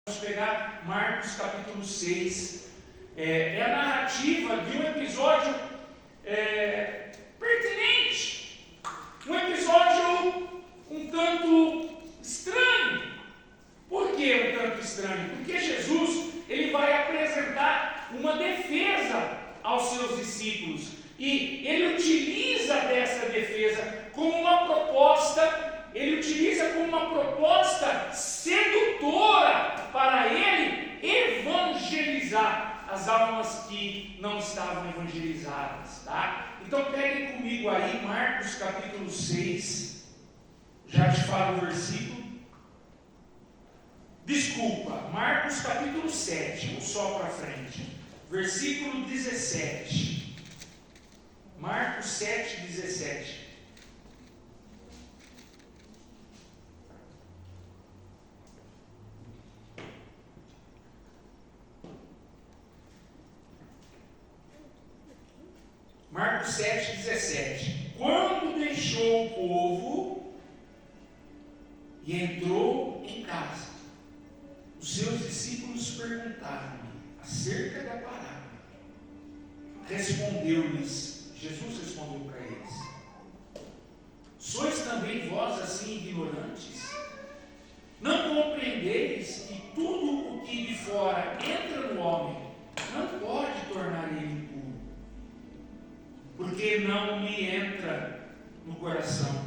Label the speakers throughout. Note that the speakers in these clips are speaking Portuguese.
Speaker 1: Vamos pegar Marcos capítulo 6. É a narrativa de um episódio pertinente, um episódio um tanto estranho. Por que um tanto estranho? Porque Jesus ele vai apresentar uma defesa aos seus discípulos e ele utiliza dessa defesa como uma proposta. Ele utiliza como uma proposta sedutora para ele evangelizar as almas que não estavam evangelizadas, tá? Então peguem comigo aí Marcos capítulo 6, já te falo o versículo. Desculpa, Marcos capítulo 7, vou só para frente, versículo 17. Marcos 7, 17. Marcos 7, 17. Quando deixou o povo e entrou em casa, os seus discípulos perguntaram-lhe acerca da parábola. Respondeu-lhes, Jesus respondeu para eles: sois também vós assim ignorantes? Não compreendeis que tudo o que de fora entra no homem não pode tornar ele impuro, porque não lhe entra no coração,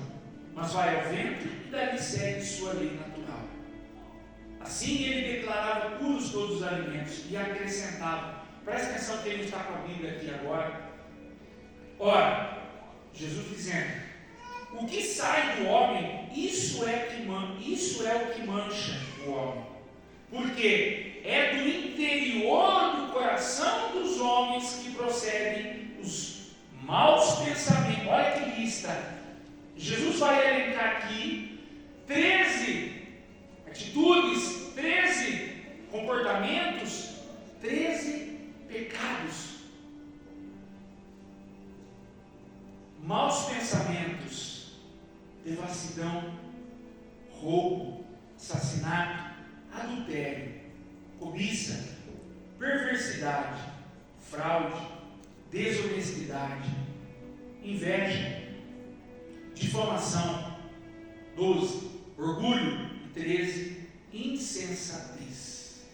Speaker 1: mas vai ao ventre e dali segue sua lei natural. Assim ele declarava puros todos os alimentos e acrescentava, presta atenção que ele está com a Bíblia aqui agora. Ora, Jesus dizendo: o que sai do homem, isso é o que mancha o homem, porque é do interior do coração dos homens que procedem os maus pensamentos. Olha que lista. Jesus vai elencar aqui 13 atitudes, 13 comportamentos, 13 pecados. Maus pensamentos, devassidão, roubo, assassinato, adultério, cobiça, perversidade, fraude, desonestidade, inveja, difamação. 12, orgulho. 13, insensatez.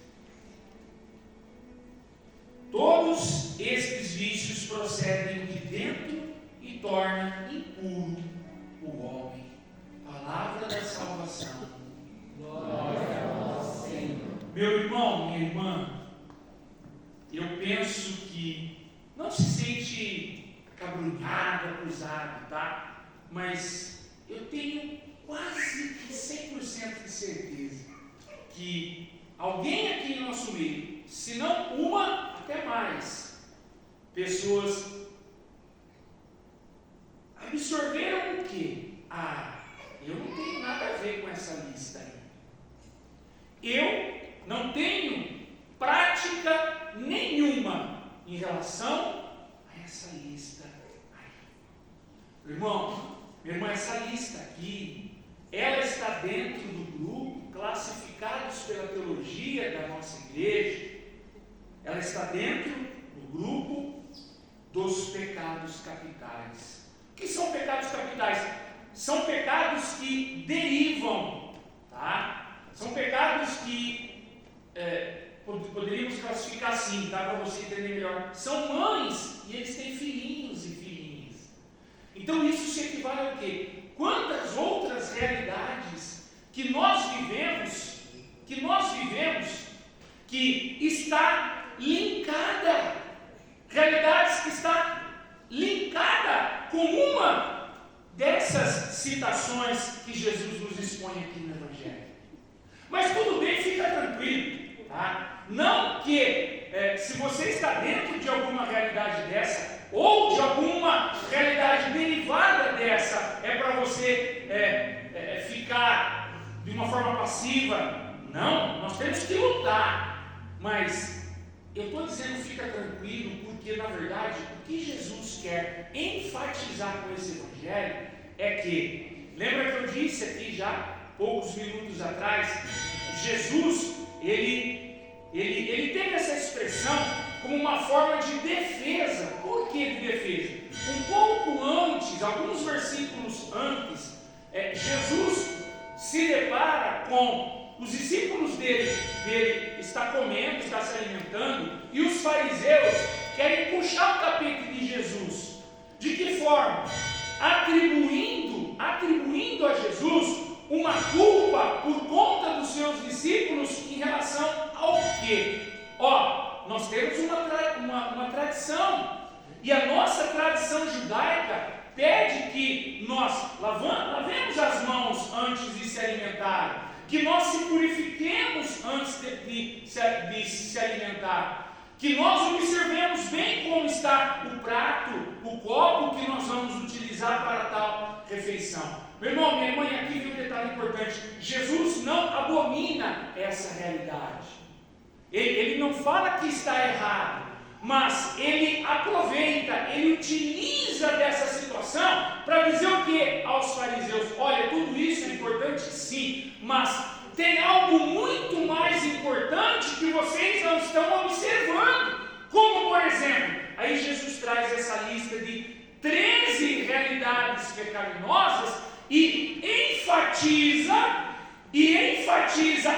Speaker 1: Todos estes vícios procedem de dentro e tornam impuro o homem. Palavra da salvação. Glória a vós, Senhor. Meu irmão, minha irmã, eu penso que não se sente acabrunhado, acusado, tá? Mas eu tenho quase 100% de certeza que alguém aqui em nosso meio, se não uma, até mais, pessoas absorveram o quê? Eu não tenho nada a ver com essa lista aí. Eu não tenho prática nenhuma em relação a essa lista aí. Irmão, minha irmã, essa lista aqui, ela está dentro do grupo classificados pela teologia da nossa igreja. Ela está dentro do grupo dos pecados capitais. O que são pecados capitais? São pecados que derivam, tá? São pecados que poderíamos classificar assim, tá? Para você entender melhor. São mães e eles têm filhinhos e filhinhas. Então isso se equivale ao quê? Quantas outras realidades que nós vivemos, que está linkada, realidades que está linkada com uma dessas citações que Jesus nos expõe aqui no Evangelho. Mas tudo bem, fica tranquilo, tá? Não que se você está dentro de alguma realidade dessa, ou de alguma realidade derivada dessa, é para você ficar de uma forma passiva. Não, nós temos que lutar. Mas eu estou dizendo fica tranquilo, porque na verdade o que Jesus quer enfatizar com esse evangelho é que, lembra que eu disse aqui já poucos minutos atrás, Jesus ele como uma forma de defesa. Por que de defesa? Um pouco antes, alguns versículos antes, Jesus se depara com os discípulos dele está comendo, está se alimentando, e os fariseus querem puxar o tapete de Jesus. De que forma? Atribuindo a Jesus uma culpa por conta dos seus discípulos em relação ao quê? Nós temos uma tradição, e a nossa tradição judaica pede que nós lavemos as mãos antes de se alimentar, que nós se purifiquemos antes de se alimentar, que nós observemos bem como está o prato, o copo que nós vamos utilizar para tal refeição. Meu irmão, minha mãe, aqui vem um detalhe importante: Jesus não abomina essa realidade. Ele não fala que está errado, mas ele aproveita, ele utiliza dessa situação para dizer o que aos fariseus? Olha, tudo isso é importante sim, mas tem algo muito mais importante que vocês não estão observando. Como, por exemplo, aí Jesus traz essa lista de 13 realidades pecaminosas e enfatiza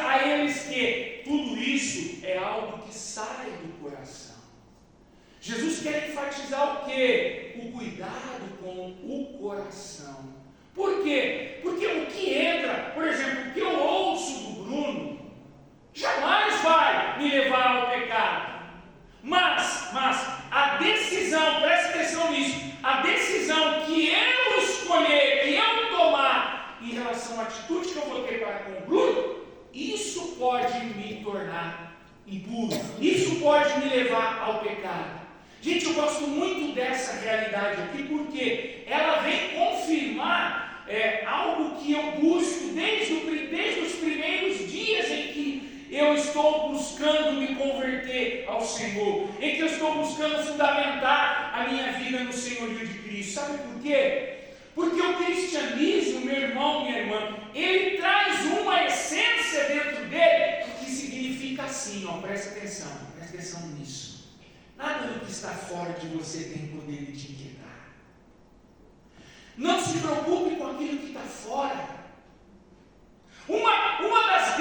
Speaker 1: a eles que tudo isso é algo que sai do coração. Jesus quer enfatizar o quê? O cuidado com o coração. Por quê? Porque o que entra, por exemplo, o que eu ouço do Bruno, jamais vai me levar ao pecado. Mas a decisão, preste atenção nisso, a decisão que eu escolher, que eu tomar em relação à atitude que eu vou ter para com o Bruno, isso pode me tornar impuro, isso pode me levar ao pecado. Gente, eu gosto muito dessa realidade aqui, porque ela vem confirmar algo que eu busco desde os primeiros dias em que eu estou buscando me converter ao Senhor, em que eu estou buscando fundamentar a minha vida no senhorio de Cristo. Sabe por quê? Porque o cristianismo, meu irmão, minha irmã, ele traz uma essência dentro dele que significa assim, presta atenção nisso. Nada do que está fora de você tem poder de te inquietar. Não se preocupe com aquilo que está fora. Uma das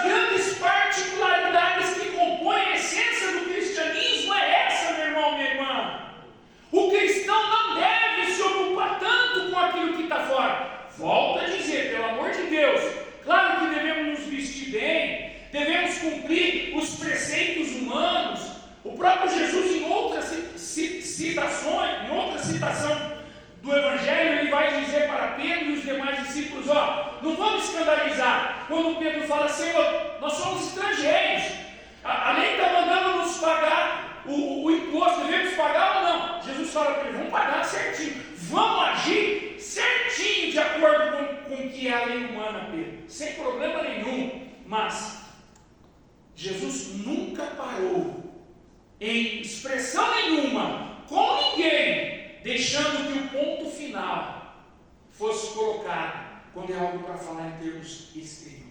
Speaker 1: grandes particularidades que compõe a essência do cristianismo é essa, meu irmão, minha irmã. O cristão não deve se ocupar tanto com aquilo que está fora. Volto a dizer, pelo amor de Deus, claro que devemos nos vestir bem, devemos cumprir os preceitos humanos. O próprio Jesus, em outra citação do Evangelho, ele vai dizer para Pedro e os demais discípulos: não vamos escandalizar. Quando Pedro fala: Senhor, nós somos estrangeiros, a lei está mandando nos pagar o imposto, devemos pagar ou não? Jesus fala para ele: vamos pagar certinho, vamos agir certinho de acordo com o que é a lei humana, Pedro, sem problema nenhum. Mas Jesus nunca parou em expressão nenhuma com ninguém, deixando que o ponto final fosse colocado quando é algo para falar em termos exteriores.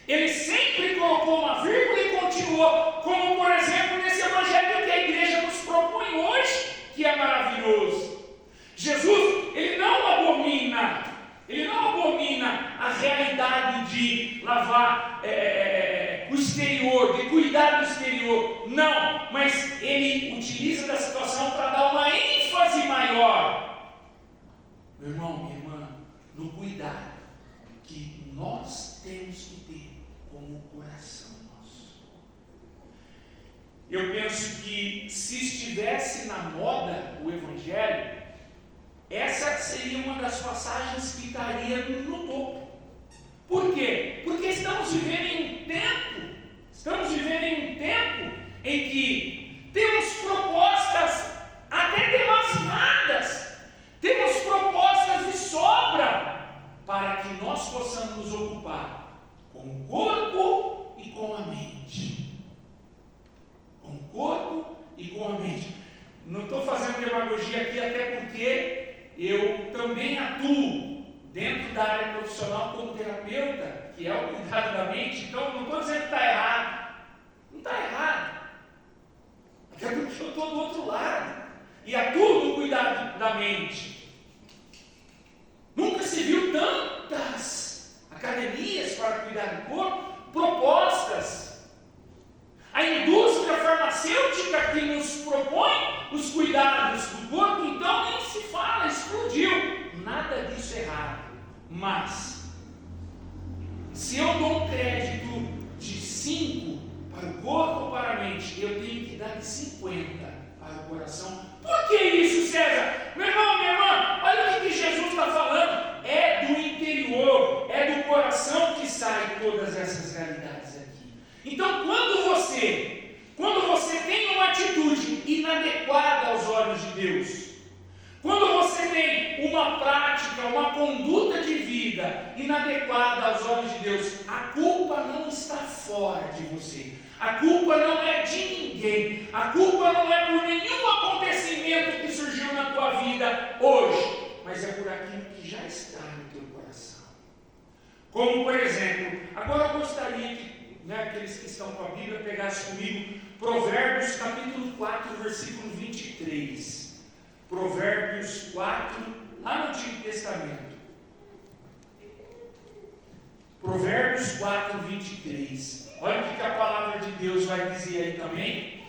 Speaker 1: Ele sempre colocou uma vírgula e continuou, como por exemplo nesse evangelho que a igreja nos propõe hoje, que é maravilhoso. Jesus, ele não abomina a realidade de lavar o exterior, de cuidar do exterior, não, mas ele utiliza da situação para dar uma ênfase maior, meu irmão, minha irmã, no cuidado que nós temos que ter com o coração nosso. Eu penso que se estivesse na moda o Evangelho, essa seria uma das passagens que estaria no topo. Por quê? Porque estamos vivendo em um tempo em que temos propostas até demasiadas, temos propostas de sobra para que nós possamos nos ocupar com o corpo e com a mente. Com o corpo e com a mente. Não estou fazendo demagogia aqui, até porque eu também atuo dentro da área profissional como terapeuta, que é o cuidado da mente. Então não estou dizendo que está errado. Não está errado. propostas. A indústria farmacêutica que nos propõe os cuidados do corpo, então nem se fala, explodiu. Nada disso é errado. Mas, se eu dou um crédito de 5 para o corpo ou para a mente, eu tenho que dar de 50 para o coração. Por que isso, César? Meu irmão, minha irmã, olha o que Jesus está falando. É do interior, é do coração que saem todas essas realidades aqui. Então, quando você tem uma atitude inadequada aos olhos de Deus, quando você tem uma prática, uma conduta de vida inadequada aos olhos de Deus, a culpa não está fora de você. A culpa não é de ninguém. A culpa não é por nenhum acontecimento que surgiu na tua vida hoje, mas é por aquilo que já está no teu coração. Como, por exemplo, agora eu gostaria que aqueles que estão com a Bíblia pegassem comigo Provérbios capítulo 4, versículo 23. Provérbios 4, lá no Antigo Testamento. Provérbios 4, 23. Olha o que a palavra de Deus vai dizer aí também.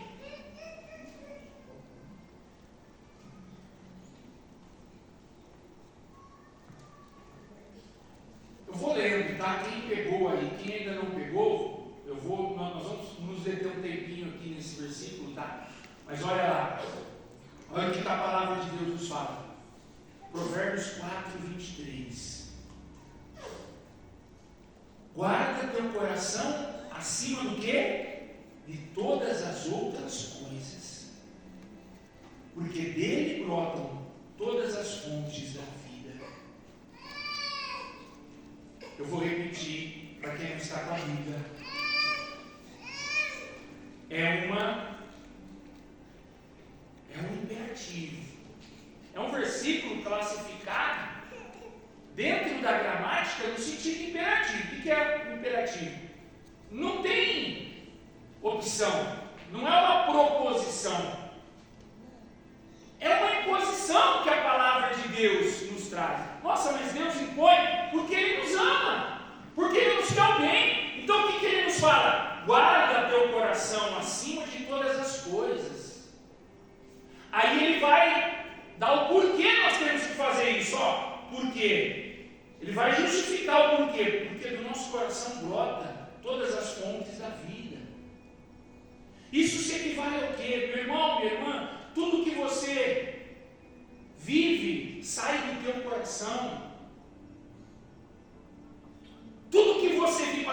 Speaker 1: Eu vou lendo, tá? Quem pegou aí, quem ainda não pegou, nós vamos nos deter um tempinho aqui nesse versículo, tá? Mas olha lá. Olha o que a palavra de Deus nos fala. Provérbios 4, 23. Guarda teu coração acima do quê? De todas as outras coisas. Porque dele brotam todas as fontes da vida. Eu vou repetir para quem não está com a Bíblia. É um imperativo. É um versículo classificado dentro da gramática no sentido imperativo. O que é o imperativo? Não tem opção. Não é uma proposição. É uma imposição que a palavra de Deus nos traz. Nossa, mas Deus impõe porque Ele nos ama. Porque Ele nos quer o bem. Então o que Ele nos fala? Guarda teu coração acima de todas as coisas. Aí Ele vai dar o porquê nós temos que fazer isso. Por quê? Ele vai justificar o porquê. Porque do nosso coração brota todas as fontes da vida. Isso se equivale ao quê? Meu irmão, minha irmã, tudo que você vive sai do teu coração. Tudo que você vive,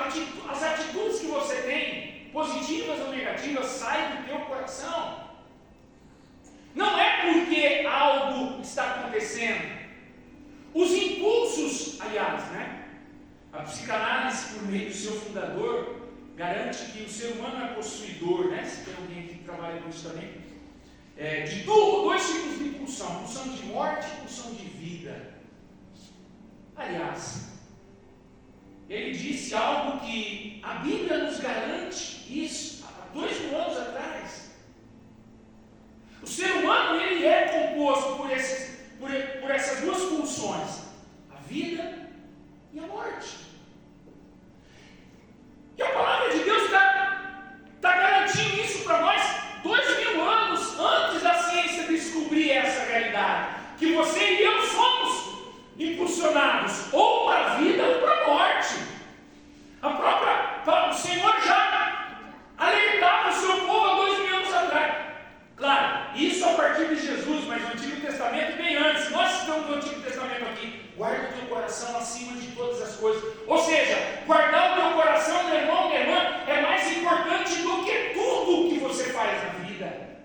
Speaker 1: as atitudes que você tem, positivas ou negativas, saem do teu coração. Não é porque algo está acontecendo. Os impulsos, aliás, a psicanálise, por meio do seu fundador, garante que o ser humano é possuidor, se tem alguém aqui que trabalha com isso também, de dois tipos de impulsão: impulsão de morte e impulsão de vida. Aliás, ele disse algo que a Bíblia nos garante isso há 2000 anos atrás. O ser humano, ele é composto por essas duas pulsões: a vida e a morte. E a palavra de Deus está garantindo isso para nós 2000 anos antes da ciência descobrir essa realidade. Que você e eu somos impulsionados ou para a vida ou para a morte. O Senhor já alertava o seu povo há 2000 anos atrás. Claro, isso a partir de Jesus, mas no Antigo Testamento bem antes. Nós estamos no Antigo Testamento aqui. Guarda o teu coração acima de todas as coisas. Ou seja, guardar o teu coração, meu irmão, minha irmã, é mais importante do que tudo que você faz na vida.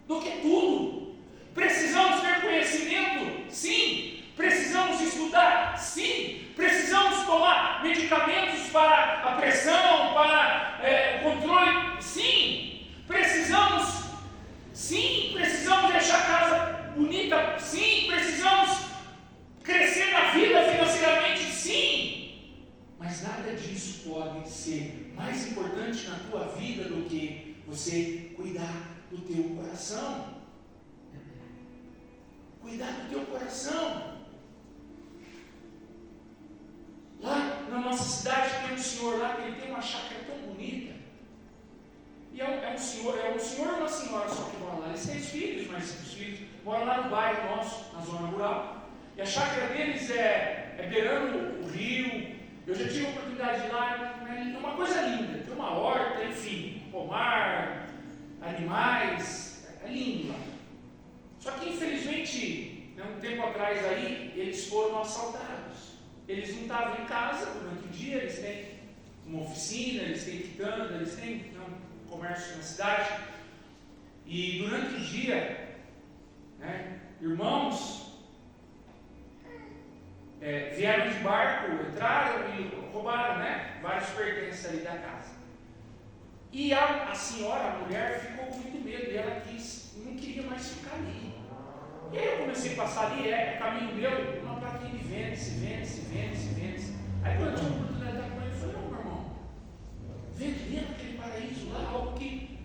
Speaker 1: Do que tudo. Precisamos ter conhecimento? Sim. Precisamos estudar? Sim. Precisamos tomar medicamentos para a pressão, para o controle? Sim. Precisamos deixar a casa bonita? Sim. Precisamos crescer na vida financeiramente? Sim. Mas nada disso pode ser mais importante na tua vida do que você cuidar do teu coração. Cuidar do teu coração. Lá na nossa cidade tem um senhor lá que ele tem uma chácara tão bonita. E é um senhor e uma senhora só que moram lá. Eles têm filhos, mas os filhos moram lá no bairro nosso, na zona rural. E a chácara deles é beirando o rio. Eu já tive a oportunidade de ir lá, é uma coisa linda. Tem uma horta, enfim, pomar, animais, é lindo lá. Só que infelizmente, um tempo atrás aí, eles foram assaltados. Eles não estavam em casa durante o dia, eles têm uma oficina, eles têm quitanda, eles têm um comércio na cidade. E durante o dia, irmãos vieram de barco, entraram e roubaram vários pertences ali da casa. E a senhora, a mulher, ficou com muito medo e ela não queria mais ficar ali. E aí eu comecei a passar ali, caminho meu, uma plaquinha de vende-se. Aí quando eu tive a oportunidade de estar com ele, eu falei, não, meu irmão, vende aquele paraíso lá, algo que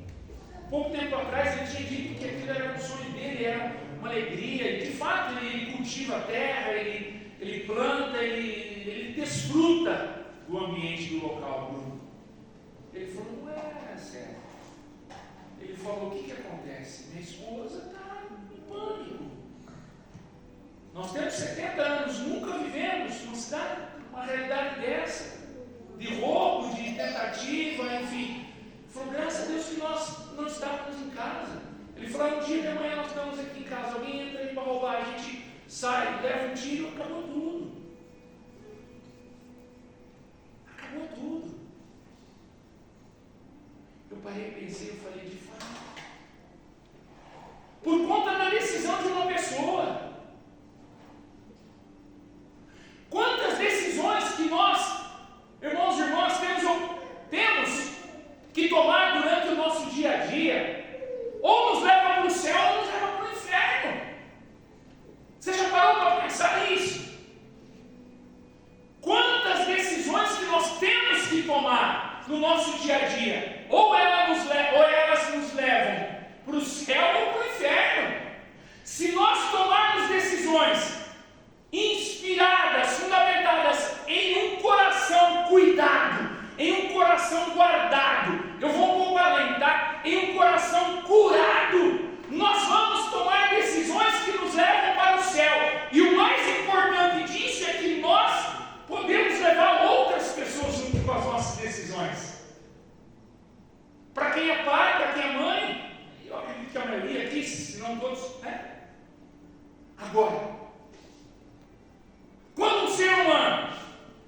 Speaker 1: pouco tempo atrás ele tinha dito que aquilo era um sonho dele, era uma alegria, e de fato ele cultiva a terra, ele planta, ele desfruta do ambiente do local, Bruno. Ele falou, não é sério. Ele falou, o que acontece? Minha esposa está em pânico. Nós temos 70 anos, nunca vivemos numa cidade, uma realidade dessa, de roubo, de tentativa, enfim. Ele falou, graças a Deus que nós não estávamos em casa. Ele falou, um dia de manhã nós estamos aqui em casa, alguém entra aí para roubar, a gente sai, leva um tiro, acabou tudo. Acabou tudo. Eu parei, pensei, eu falei, de fato, por conta da decisão de uma pessoa. Quantas decisões que nós, irmãos e irmãs, temos que tomar durante o nosso dia a dia, ou nos leva para o céu, ou nos leva para o inferno. Você já parou para pensar nisso? Quantas decisões que nós temos que tomar no nosso dia a dia, ou elas nos levam para o céu ou para o inferno. Se nós tomarmos decisões inspiradas, fundamentadas em um coração cuidado, em um coração guardado, eu vou um pouco além, tá? Em um coração curado, nós vamos tomar decisões que nos levam para o céu. E o mais importante disso é que nós podemos levar outras pessoas junto com as nossas decisões. Para quem é pai, para quem é mãe, eu acredito que a maioria aqui, se não todos, Agora, quando um ser humano,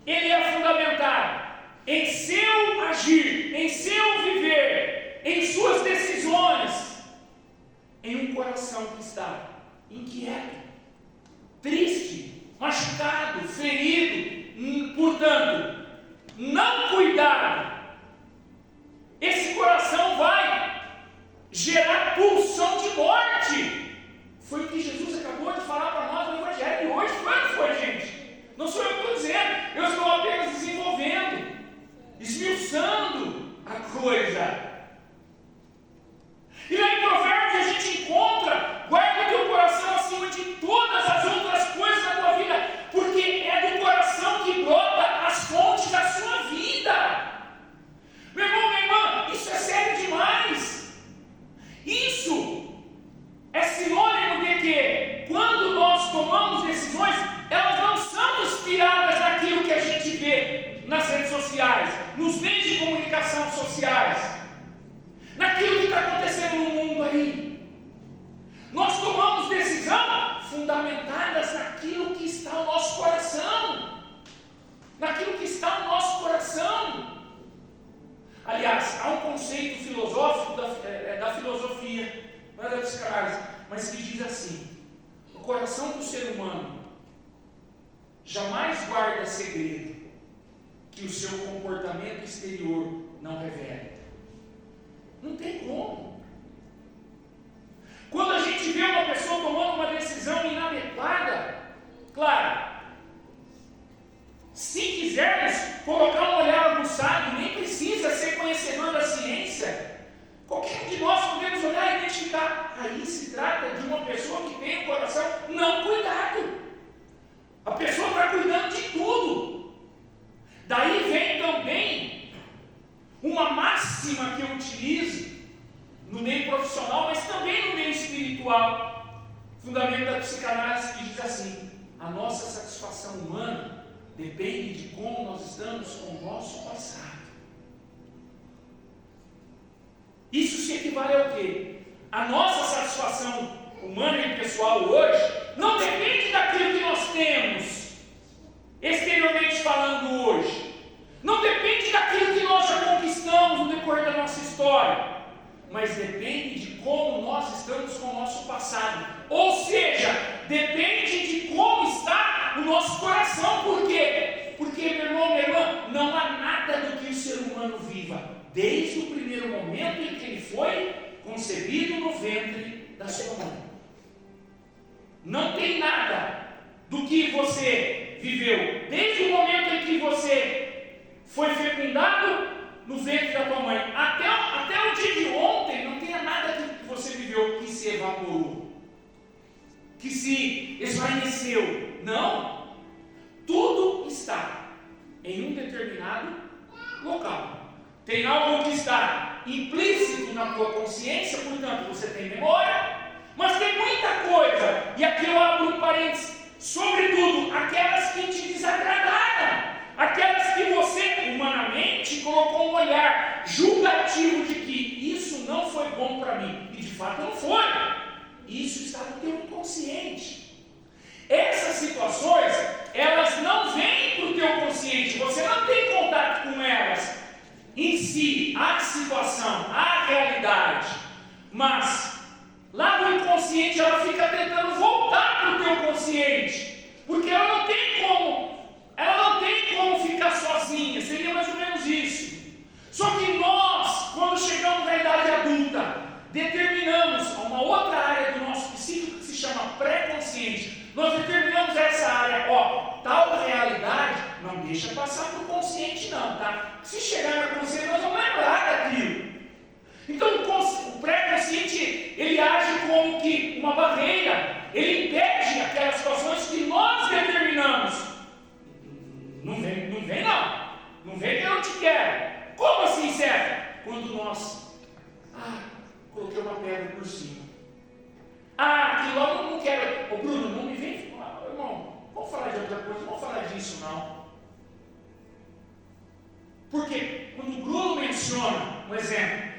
Speaker 1: ele é fundamentado em seu agir, em seu viver, em suas decisões, em um coração que está inquieto, triste, machucado, ferido, portanto, não cuidado, esse coração vai gerar pulsão de morte. Foi o que Jesus acabou de falar para nós no Evangelho de hoje. Quando foi, gente? Não sou eu que estou dizendo, eu estou apenas desenvolvendo, esmiuçando a coisa. E lá em Provérbios a gente encontra, guarda o teu coração acima de todas as outras coisas da tua vida, porque é do coração que brota as fontes da sua vida. Meu irmão, minha irmã, isso é sério demais. Isso é sinônimo de que, quando nós tomamos decisões, elas não são inspiradas naquilo que a gente vê nas redes sociais, nos meios de comunicação sociais, naquilo que está acontecendo no mundo aí. Nós tomamos decisão fundamentadas naquilo que está no nosso coração, naquilo que está no nosso coração. Aliás, há um conceito filosófico da filosofia, não é da psicanálise, mas que diz assim: o coração do ser humano jamais guarda segredo que o seu comportamento exterior não revela. Não tem como. Quando a gente vê uma pessoa tomando uma decisão inadequada, claro, se quisermos colocar um olhar aguçado, nem precisa ser conhecedor da ciência, qualquer um de nós podemos olhar e identificar. Aí se trata de uma pessoa que tem o coração não cuidado. A pessoa está cuidando de tudo, da uma máxima que eu utilizo no meio profissional, mas também no meio espiritual, fundamento da psicanálise, que diz assim: a nossa satisfação humana depende de como nós estamos com o nosso passado. Isso se equivale ao quê? A nossa satisfação humana e pessoal hoje não depende daquilo que nós temos, exteriormente falando hoje. Não depende daquilo que nós já conquistamos no decorrer da nossa história, mas depende de como nós estamos com o nosso passado. Ou seja, depende de como está o nosso coração. Por quê? Porque, meu irmão, minha irmã, não há nada do que o ser humano viva, desde o primeiro momento em que ele foi concebido no ventre da sua mãe. Não tem nada do que você viveu, desde o momento em que você foi fecundado no ventre da tua mãe, até o dia de ontem, não tenha nada que você viveu que se evaporou, que se esvaneceu. Não. Tudo está em um determinado local. Tem algo que está implícito na tua consciência, portanto você tem memória, mas tem muita coisa, e aqui eu abro um parênteses, sobretudo aquelas que te desagradaram, aquelas que você humanamente colocou um olhar julgativo de que isso não foi bom para mim, e de fato não foi. Isso está no teu inconsciente. Essas situações, elas não vêm para o teu consciente, você não tem contato com elas em si, a situação, a realidade, mas lá no inconsciente ela fica tentando voltar para o teu consciente, porque ela não tem como ficar sozinha, seria mais ou menos isso. Só que nós, quando chegamos na idade adulta, determinamos uma outra área do nosso psíquico que se chama pré-consciente. Nós determinamos essa área, tal realidade, não deixa passar para o consciente não, tá? Se chegar na consciência, nós vamos lembrar daquilo. Então o pré-consciente, ele age como que uma barreira, ele impede aquelas situações que nós determinamos. Não vem que eu não te quero. Como assim, certo? Quando nós, coloquei uma pedra por cima. Que logo eu não quero. Ô Bruno, não me vem, irmão, vamos falar de outra coisa, não vamos falar disso não. Porque quando o Bruno menciona, um exemplo,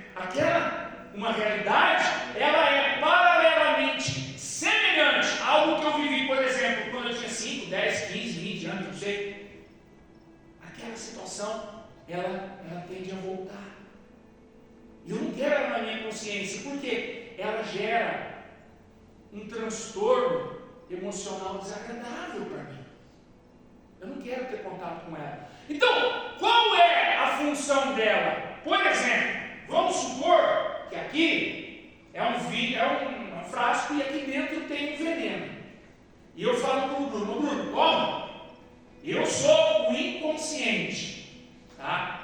Speaker 1: uma realidade, ela é paralelamente semelhante a algo que eu vivi, por exemplo, quando eu tinha 5, 10, 15, 20 anos, não sei. Aquela situação, ela tende a voltar. E eu não quero ela na minha consciência, porque ela gera um transtorno emocional desagradável para mim. Eu não quero ter contato com ela. Então, qual é a função dela? Por exemplo, vamos supor que aqui é um frasco e aqui dentro tem um veneno. E eu falo para o Bruno, toma, eu sou o inconsciente, tá?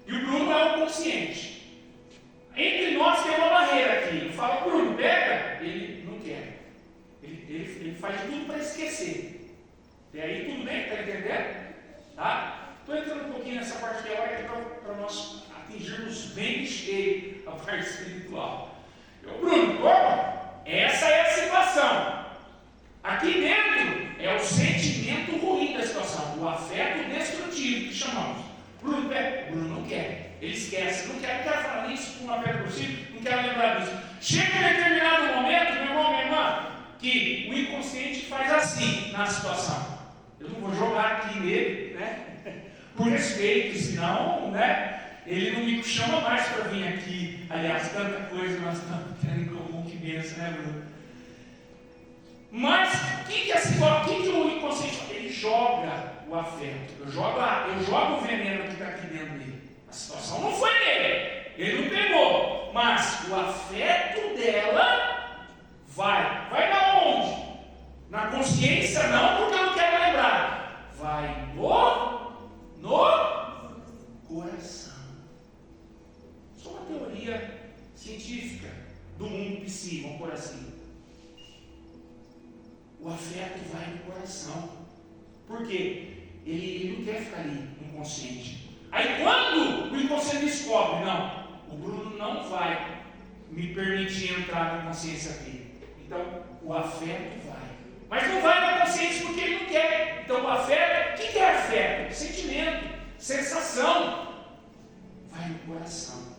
Speaker 1: E o Bruno é o consciente. Entre nós tem uma barreira aqui. Eu falo, Bruno, pega, ele não quer. Ele faz tudo para esquecer. E aí tudo bem, está entendendo? Tá? Estou entrando um pouquinho nessa parte teórica para nós atingirmos bem de cheio a parte espiritual. Bruno, toma, essa é a situação. Aqui dentro é o sentimento ruim da situação, o afeto destrutivo que chamamos. Bruno não quer, ele esquece, não quero falar nisso com uma pedra por cima, não quero lembrar disso. Chega um determinado momento, meu irmão, minha irmã, que o inconsciente faz assim na situação. Eu não vou jogar aqui nele, né? Por respeito, senão, né? Ele não me chama mais para vir aqui. Aliás, tanta coisa nós estamos tendo em comum que benção, né, Bruno? Mas o que o inconsciente faz? Ele joga o afeto. Eu jogo o veneno que está aqui dentro dele. A situação não foi dele. Ele não pegou. Mas o afeto dela vai. Vai da onde? Na consciência não, porque eu não quero lembrar. Vai no coração. Isso é uma teoria científica do mundo psi, vamos por assim. O afeto vai no coração. Por quê? Ele não quer ficar ali, inconsciente. Aí quando o inconsciente diz, não vai me permitir entrar na consciência dele. Então, o afeto vai. Mas não vai na consciência porque ele não quer. Então, o afeto, o que é afeto? Sentimento, sensação. Vai no coração.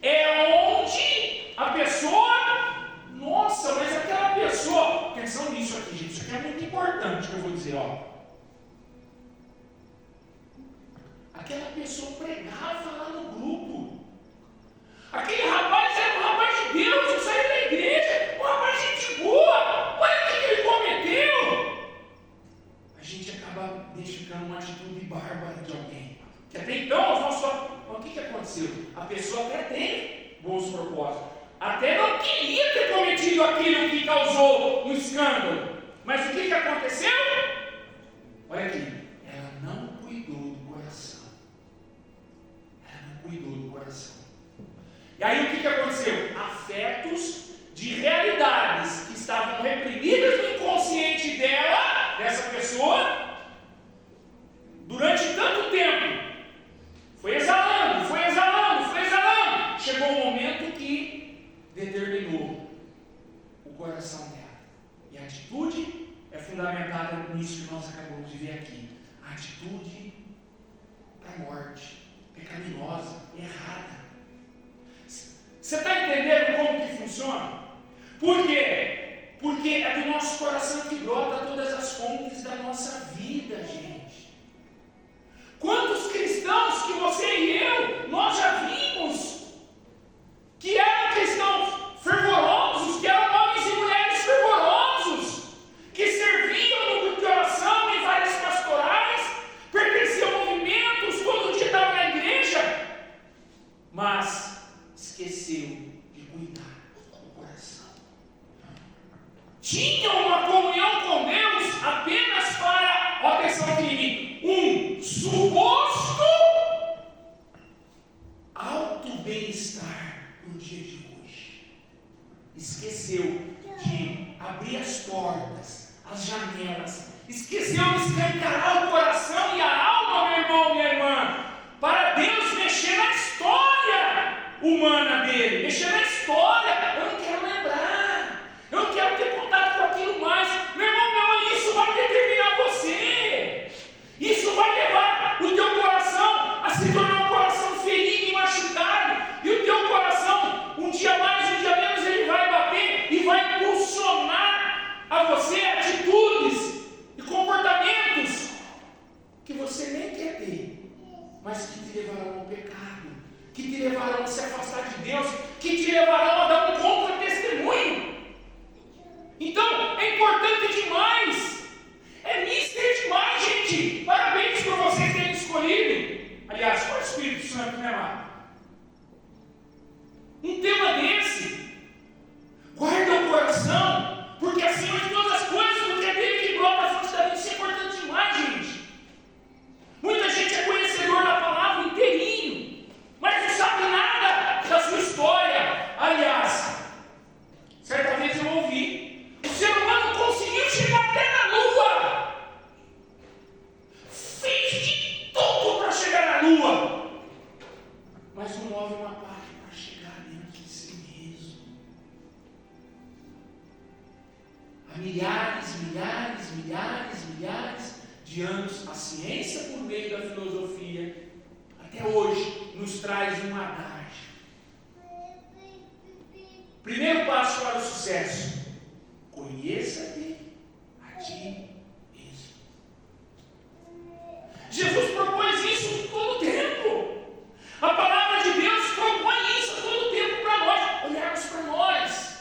Speaker 1: É onde a pessoa, nossa, mas aquela pessoa, atenção nisso aqui, gente, isso aqui é muito importante que eu vou dizer, ó. Aquela pessoa pregava lá no grupo. Aquele rapaz era um rapaz de Deus, eu saí da igreja, um rapaz de gente boa, olha o que ele cometeu. A gente acaba identificando uma atitude bárbara de alguém. Que até então, os nossos... O que aconteceu? A pessoa até tem bons propósitos. Até não queria ter cometido aquilo que causou um escândalo. Mas o que aconteceu? Olha aqui. Ela não cuidou do coração. Ela não cuidou do coração. E aí o que aconteceu? Afetos de realidades que estavam reprimidas no inconsciente dela, dessa pessoa, durante tanto tempo. Foi exalando, foi exalando, foi exalando. Chegou um momento que determinou o coração dela. E a atitude é fundamentada nisso que nós acabamos de ver aqui. A atitude da morte, pecaminosa, errada. Você está entendendo como que funciona? Por quê? Porque é do nosso coração que brota todas as fontes da nossa vida, gente. Quantos cristãos que você e eu, nós já vimos, que eram cristãos fervorosos, que eram homens e mulheres fervorosos, que serviam no grupo de oração em várias pastorais, pertenciam a movimentos, todo dia estavam na igreja, mas esqueceu de cuidar do coração. Tinham uma comunhão com Deus apenas para, ó, atenção aqui em mim, um suposto alto bem-estar no dia de hoje. Esqueceu de abrir as portas, as janelas, esqueceu de escancarar o coração e a alma, meu irmão, minha irmã, para Deus mexer na história humana dele, mexer na história. Eu não quero lembrar, eu não quero ter contato com aquilo mais. Meu irmão, minha mãe, isso vai determinar você. Isso vai levar o teu coração a se tornar um coração ferido e machucado. E o teu coração, um dia mais, um dia menos, ele vai bater e vai impulsionar a você atitudes e comportamentos que você nem quer ter, mas que te levarão ao pecado, que te levarão a se afastar de Deus, que te levarão a dar um contra-testemunho. Então, é importante demais. É mister demais, gente. Parabéns por vocês terem escolhido. Aliás, qual é o Espírito Santo, né, amado? Um tema desse. Guarda o coração, porque acima de todas as coisas, porque é dele que brota a fonte da vida. Isso é importante demais, gente. Muita gente é conhecedor da palavra inteirinho, mas não sabe nada da sua história. Aliás, certa vez eu ouvi, o ser humano conseguiu chegar até na Lua. Fez de tudo para chegar na Lua, mas não move uma parte para chegar dentro de si mesmo. Há milhares de anos, a ciência, por meio da filosofia, até hoje, nos traz um adágio. Primeiro passo para o sucesso: conheça-te a ti mesmo. Jesus propôs isso todo o tempo. A palavra de Deus propõe isso todo o tempo para nós. Olharmos para nós.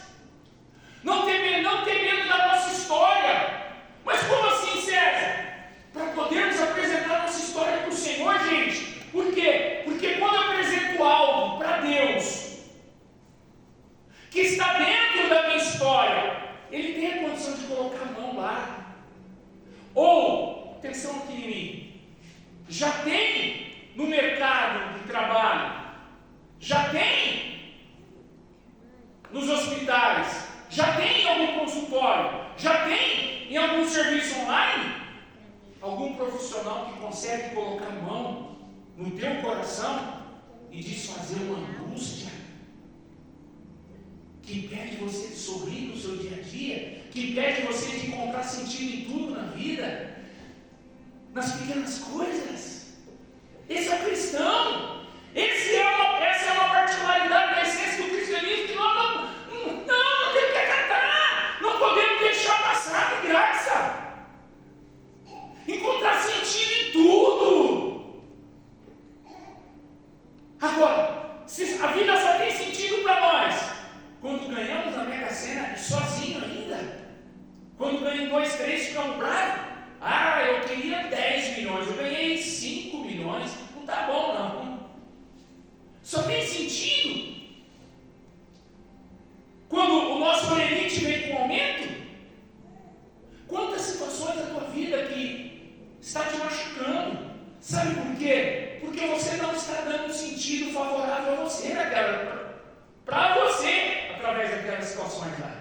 Speaker 1: Não temendo da nossa história. Mas como assim, César? Para podermos apresentar nossa história para o Senhor, gente. Por quê? Porque quando eu apresento algo para Deus, que está dentro da minha história, Ele tem a condição de colocar a mão lá. Ou, atenção aqui em mim, já tem no mercado de trabalho, já tem nos hospitais, já tem em algum consultório, já tem em algum serviço online, algum profissional que consegue colocar a mão no teu coração e desfazer uma angústia, que impede você de encontrar sentido em tudo na vida, nas pequenas coisas. Esse é o cristão. Essa é uma particularidade da essência do cristianismo que nós não temos que acatar. Não podemos deixar passar de graça. Encontrar sentido em tudo. Agora, se a vida só tem sentido para nós quando ganhamos a Mega Sena e sozinho ainda, quando ganhamos 2, 3, ficamos bravos. Eu queria 10 milhões, eu ganhei 5 milhões, não está bom não. Só tem sentido quando o nosso limite vem com aumento. Quantas situações da tua vida que está te machucando? Sabe por quê? Porque você não está dando sentido favorável a você, para você, através daquelas situações lá.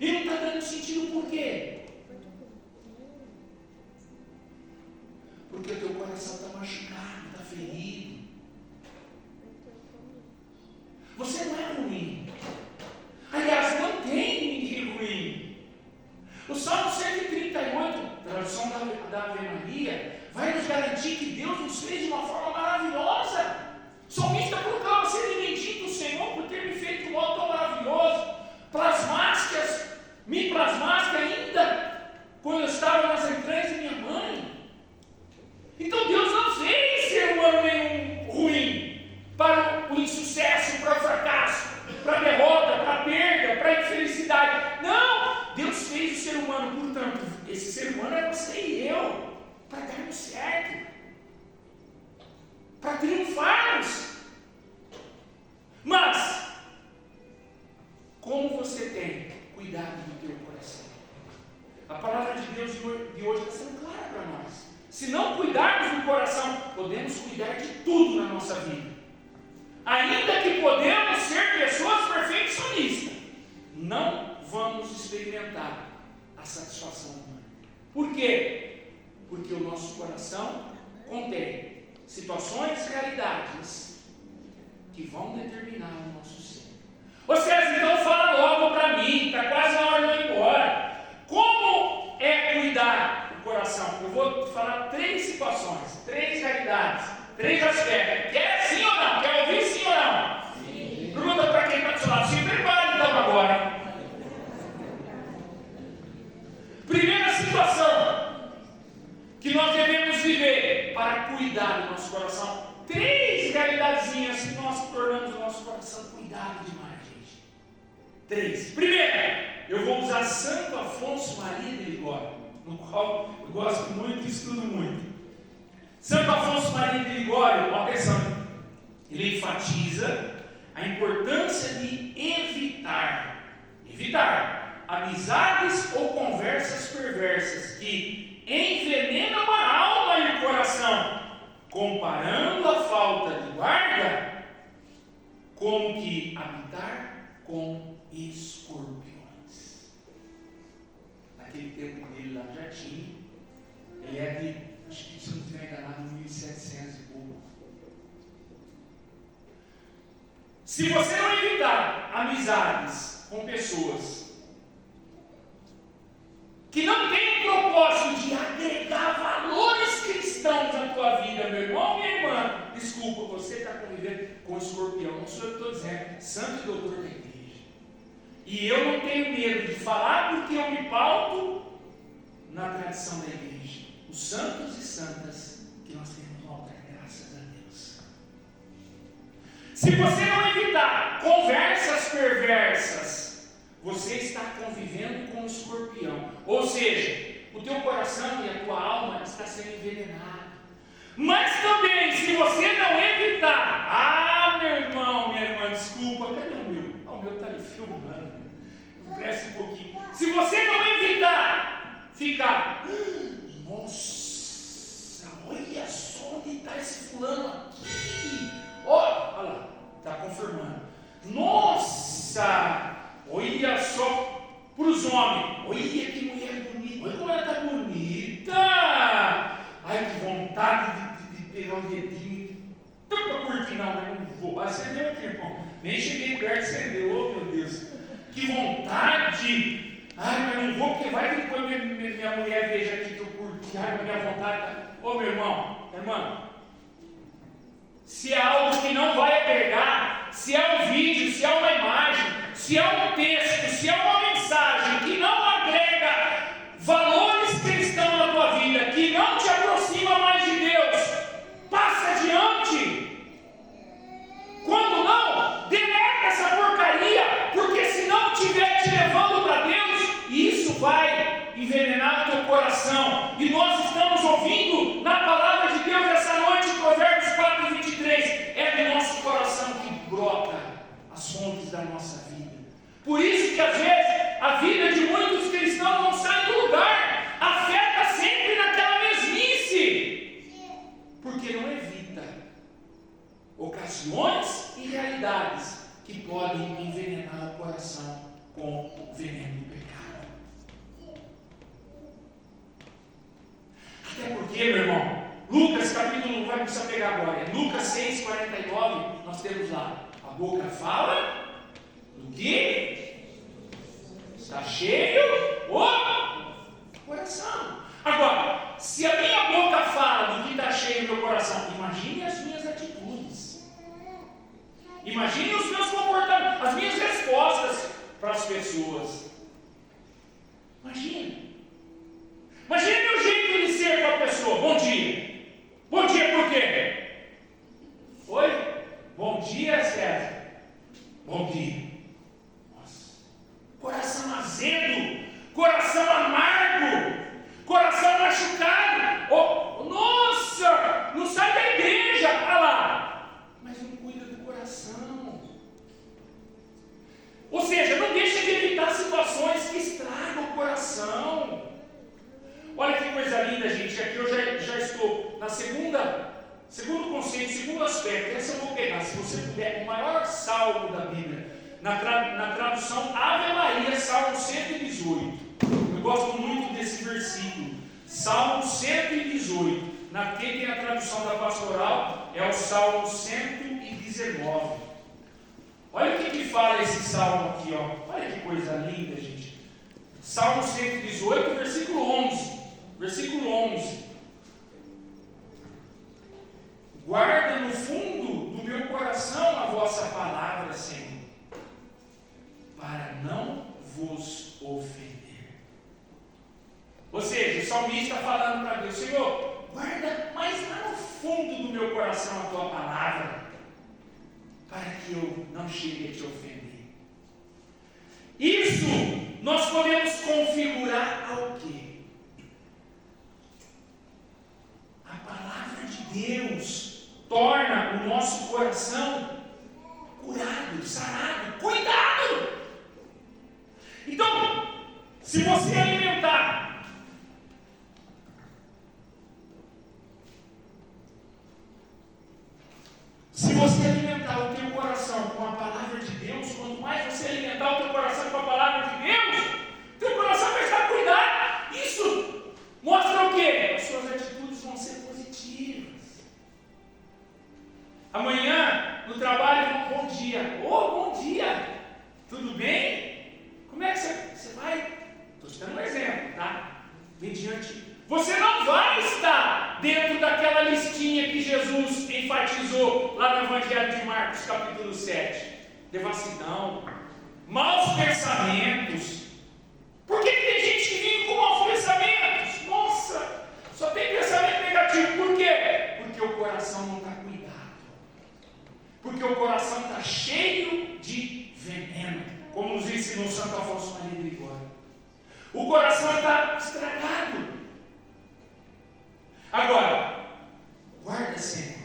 Speaker 1: E não está dando sentido por quê? Porque o teu coração está machucado, está ferido. Você não é ruim. Aliás, não tem ninguém ruim. O Salmo 138, tradução da Ave Maria, vai nos garantir que Deus nos fez de uma forma maravilhosa. O salmista proclama: ser bendito o Senhor por ter me feito de um modo tão maravilhoso. Me plasmaste ainda quando eu estava nas entranhas de minha mãe. Então Deus não fez ser humano nenhum ruim para o insucesso, para o fracasso, para a derrota, para a perda, para a infelicidade. Não! Deus fez o ser humano, portanto, esse ser humano é você e eu, para darmos certo, para triunfarmos. Mas, como você tem cuidado do teu coração? A palavra de Deus de hoje está sendo clara para nós. Se não cuidarmos do coração, podemos cuidar de tudo na nossa vida. Ainda que podemos ser pessoas perfeccionistas, não vamos experimentar a satisfação humana. Por quê? Porque o nosso coração contém situações e realidades que vão determinar o nosso ser. Ô César, então fala logo para mim, está quase na hora de eu ir embora. Como é cuidar do coração? Eu vou falar 3 situações, 3 realidades, 3 aspectos. Quer sim ou não? Quer ouvir sim ou não? Sim. Pergunta para quem está do seu lado. Se prepara então agora. Primeira situação que nós devemos viver para cuidar do nosso coração. 3 realidadezinhas que nós tornamos o nosso coração cuidado demais, gente. 3. Primeira, eu vou usar Santo Afonso Maria de Ligório, no qual eu gosto muito e estudo muito. Santo Afonso Maria de Ligório, atenção, ele enfatiza a importância de evitar amizades ou conversas perversas que envenenam a alma e o coração, comparando a falta de guarda como que habitar com escorpiões. Naquele tempo dele lá já tinha, ele é de, acho que se não estiver enganado, 1700 e pouco. Se você não evitar amizades com pessoas que não têm o propósito de agregar valores cristãos à tua vida, meu irmão, minha irmã, desculpa, você está convivendo com escorpião. Não sou eu que estou dizendo, santo e doutor da igreja. E eu não tenho medo de falar porque eu me pauto na tradição da igreja. Os santos e santas que nós temos no altar, graças a Deus. Se você não evitar conversas perversas, você está convivendo com um escorpião. Ou seja, o teu coração e a tua alma está sendo envenenado. Mas também, se você não evitar, meu irmão, minha irmã, desculpa, cadê o meu? O meu está ali filmando. Presta um pouquinho. Se você não evitar ficar, nossa, olha só onde está esse fulano aqui. Olha lá, está confirmando. Nossa, olha só para os homens. Olha que mulher bonita. Olha como ela está bonita. Ai, que vontade de pegar um dedinho. Não para curtir, não, mas não vou. Acendeu aqui, irmão. Nem cheguei perto, acendeu. Oh, meu Deus. Que vontade. Ai, mas não vou, porque vai que depois minha mulher veja aqui que eu curti, ai, minha vontade. Ô meu irmão, irmã, se é algo que não vai agregar, se é um vídeo, se é uma imagem, se é um texto, se é uma mensagem que não agrega valores cristãos na tua vida, que não te aproxima mais de Deus, passa adiante. Quando não, deleta essa porcaria, porque se não estiver te levando para Deus, isso vai envenenar o teu coração. E nós estamos ouvindo na palavra de Deus essa noite, Provérbios 4:23, é do nosso coração que brota as fontes da nossa vida. Por isso que às vezes a vida de muitos cristãos não sai do lugar, a fé está sempre naquela mesmice, porque não evita ocasiões e realidades que podem envenenar o coração com o veneno do pecado. Até porque, meu irmão, Lucas capítulo 1, vai precisar pegar agora, Lucas 6:49, nós temos lá, a boca fala do que está cheio o coração. Agora, se a minha boca fala do que está cheio no meu coração, imagine as minhas atitudes, imagine os meus comportamentos, as minhas respostas para as pessoas. Imagine meu jeito de ser com a pessoa. Bom dia. Bom dia por quê? Oi? Bom dia, César. Bom dia. Nossa. Coração azedo, coração amargo, coração machucado. Oh, nossa, não sai da igreja. Olha lá. Mas não cuida do coração. Ou seja, não deixa de evitar situações que estragam o coração. Olha que coisa linda, gente. Aqui eu já estou na segundo conceito, segundo aspecto. Essa eu vou pegar, se você puder, o maior salmo da Bíblia, na tradução Ave Maria, Salmo 118. Eu gosto muito desse versículo. Salmo 118. Quem tem a tradução da pastoral é o Salmo 119. Olha o que fala esse salmo aqui, ó. Olha que coisa linda, gente. Salmo 118, versículo 11. Versículo 11. Guarda no fundo do meu coração a vossa palavra, Senhor, para não vos ofender. Ou seja, o salmista está falando para Deus: Senhor, guarda mais lá no fundo do meu coração a tua palavra, para que eu não chegue a te ofender. Isso nós podemos configurar ao quê? A palavra de Deus torna o nosso coração curado, sarado, cuidado. Então, se você alimentar o teu coração com a palavra de Deus, quanto mais você alimentar o teu coração com a palavra de Deus, teu coração vai estar cuidado. Isso mostra o quê? As suas atitudes vão ser positivas. Amanhã, no trabalho, bom dia. Bom dia. Tudo bem? Como é que você vai? Estou te dando um exemplo, tá? Mediante. Você não vai estar dentro daquela listinha que Jesus enfatizou lá no Evangelho de Marcos, capítulo 7. Devassidão, maus pensamentos. Por que tem gente que vive com maus pensamentos? Nossa, só tem pensamento negativo. Por quê? Porque o coração não está cuidado. Porque o coração está cheio de veneno, como nos ensinou Santo Afonso Maria de Ligório. O coração está estragado. Agora, guarda, Senhor.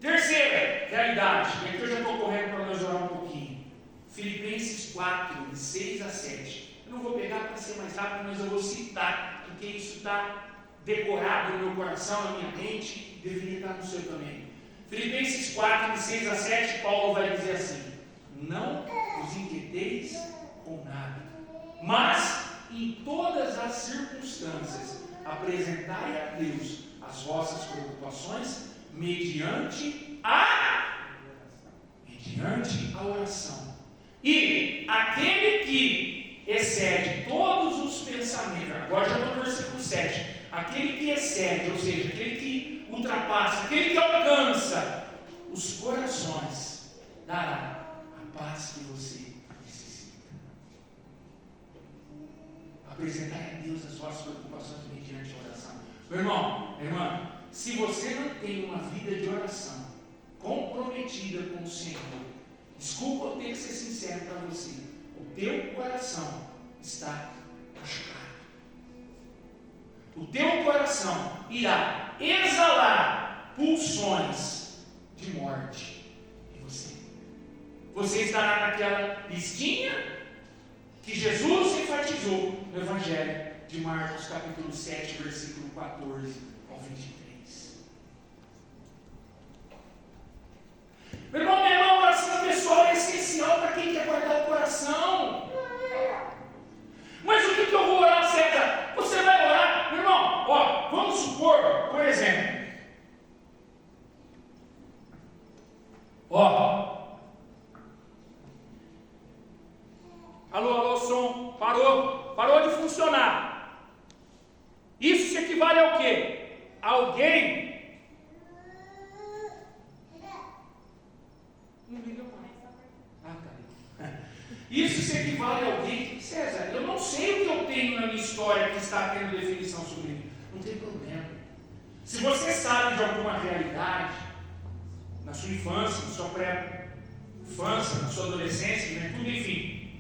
Speaker 1: Terceira realidade, e aqui eu já estou correndo para nós orar um pouquinho. Filipenses 4, de 6 a 7. Eu não vou pegar para ser mais rápido, mas eu vou citar, porque isso está decorado no meu coração, na minha mente, deveria estar no seu também. Filipenses 4, de 6 a 7, Paulo vai dizer assim: não vos inquieteis com nada, mas em todas as circunstâncias apresentai a Deus as vossas preocupações mediante a oração. E aquele que excede todos os pensamentos. Agora já estou no versículo 7. Aquele que excede, ou seja, aquele que ultrapassa, aquele que alcança os corações, dará a paz que você necessita. Apresentar a Deus as suas preocupações mediante a oração. Meu irmão, minha irmã, se você não tem uma vida de oração comprometida com o Senhor, desculpa eu ter que ser sincero para você, o teu coração está machucado. O teu coração irá exalar pulsões de morte em você. Você estará naquela listinha que Jesus enfatizou no Evangelho de Marcos, capítulo 7, versículo 14 ao 23. Meu irmão, minha irmã, a oração pessoal é essencial para quem quer guardar o coração. Mas o que eu vou orar, César? Você vai orar, meu irmão, ó, vamos supor, por exemplo, alô, som, parou de funcionar. Isso se equivale ao quê? Alguém não liga mais. Tá. Isso se equivale a alguém, César, eu não sei o que eu tenho na minha história que está tendo definição sobre mim. Não tem problema. Se você sabe de alguma realidade, na sua infância, na sua pré-infância, na sua adolescência, juventude, enfim,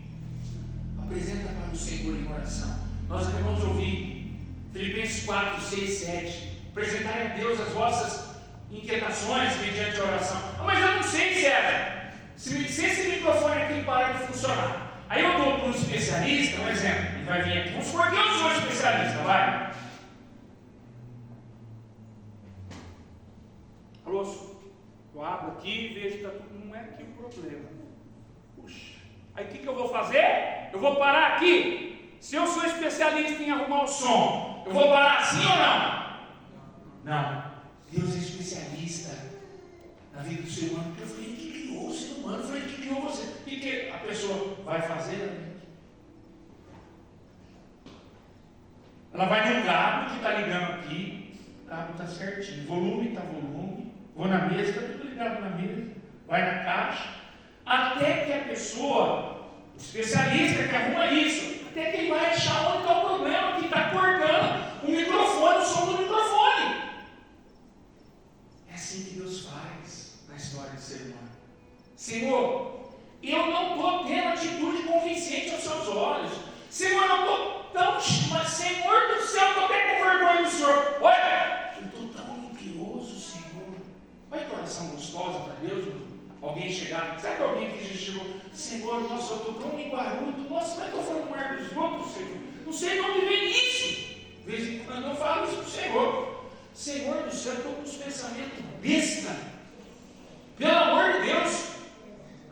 Speaker 1: apresenta para o Senhor em oração. Nós acabamos de ouvir Filipenses 4, 6, 7. Apresentai a Deus as vossas inquietações mediante a oração. Mas eu não sei, César. Se esse microfone aqui para de funcionar, aí eu dou para um especialista, um exemplo, ele vai vir aqui, vamos supor que eu sou especialista, vai. Alô, eu abro aqui e vejo que tá tudo, não é aqui o problema. Puxa, aí o que eu vou fazer? Eu vou parar aqui. Se eu sou especialista em arrumar o som, eu vou parar assim ou não? Não. Deus é especialista na vida do ser humano. Eu falei, que criou o ser humano? Eu falei, que criou você? O que a pessoa vai fazer? Ela vai no cabo que está ligando aqui, o cabo está certinho, volume está volume, vou na mesa, está tudo ligado na mesa, vai na caixa, até que a pessoa, o especialista que arruma isso, até que ele vai achar onde está o problema, que está cortando o microfone, o som do microfone. É assim que Deus faz na história do ser humano. Senhor, eu não estou tendo atitude convincente aos seus olhos. Senhor, eu não estou tão... Mas, Senhor do céu, eu estou até com vergonha do Senhor. Olha, eu estou tão impiedoso, Senhor. Olha que oração gostosa para Deus. Alguém chegar, sabe alguém que já chegou? Senhor, nossa, eu estou tão linguarudo. Nossa, mas eu estou falando mar dos outros, Senhor. Não sei de onde vem isso. De vez em quando eu falo isso para o Senhor. Senhor do céu, eu estou com os pensamentos besta. Pelo amor de Deus.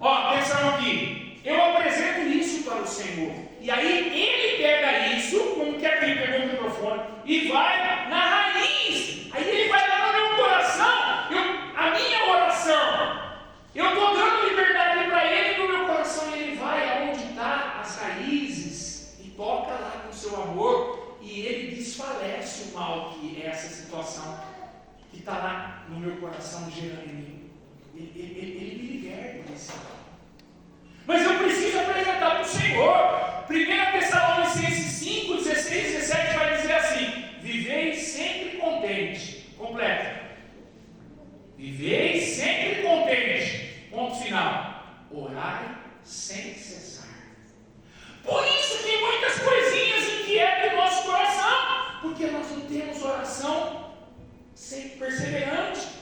Speaker 1: Ó, atenção aqui. Eu apresento isso para o Senhor. E aí ele pega isso, como que aquele pegou o microfone, e vai na raiz. Aí ele vai lá no meu coração. A minha oração. Eu estou dando liberdade para ele no meu coração. E ele vai aonde está as raízes e toca lá com o seu amor. E ele desfalece o mal que é essa situação que está lá no meu coração gerando em mim. Ele me liberta desse mal. Mas eu preciso apresentar para o Senhor. 1 Tessalonicenses 5, 16, 17 vai dizer assim: viveis sempre contente. Completa. Viveis sempre contente. Ponto final. Orai sem cessar. Por isso que muitas coisinhas inquietam o nosso coração, porque nós não temos oração sempre perseverante.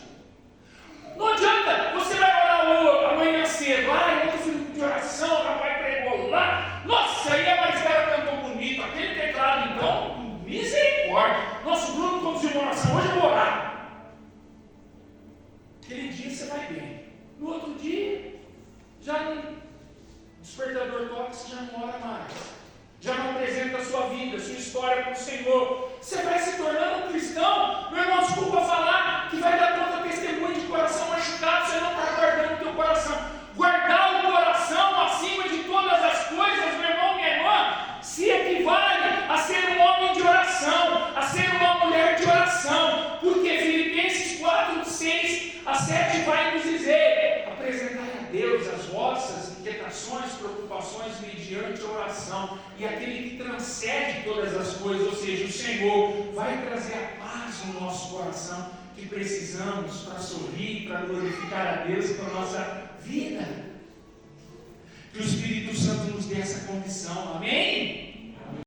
Speaker 1: Não adianta, você vai orar amanhã cedo, eu estou filho de oração, o rapaz pregou lá, nossa, aí a Maristela cantou bonito, aquele teclado, então, misericórdia. Nosso Bruno conduziu uma oração, hoje eu vou orar. Aquele dia você vai bem, no outro dia, já não, o despertador toca, você já não ora mais, já não apresenta a sua vida, a sua história para o Senhor. Você vai se tornando um cristão, meu irmão, desculpa falar, que vai dar conta testemunho de coração machucado. Você não está guardando o teu coração. Guardar o coração acima de todas as coisas, meu irmão, minha irmã, 7 vai nos dizer: apresentai a Deus as vossas inquietações, preocupações mediante a oração, e aquele que transcende todas as coisas, ou seja, o Senhor, vai trazer a paz no nosso coração que precisamos para sorrir, para glorificar a Deus com a nossa vida. Que o Espírito Santo nos dê essa condição, amém?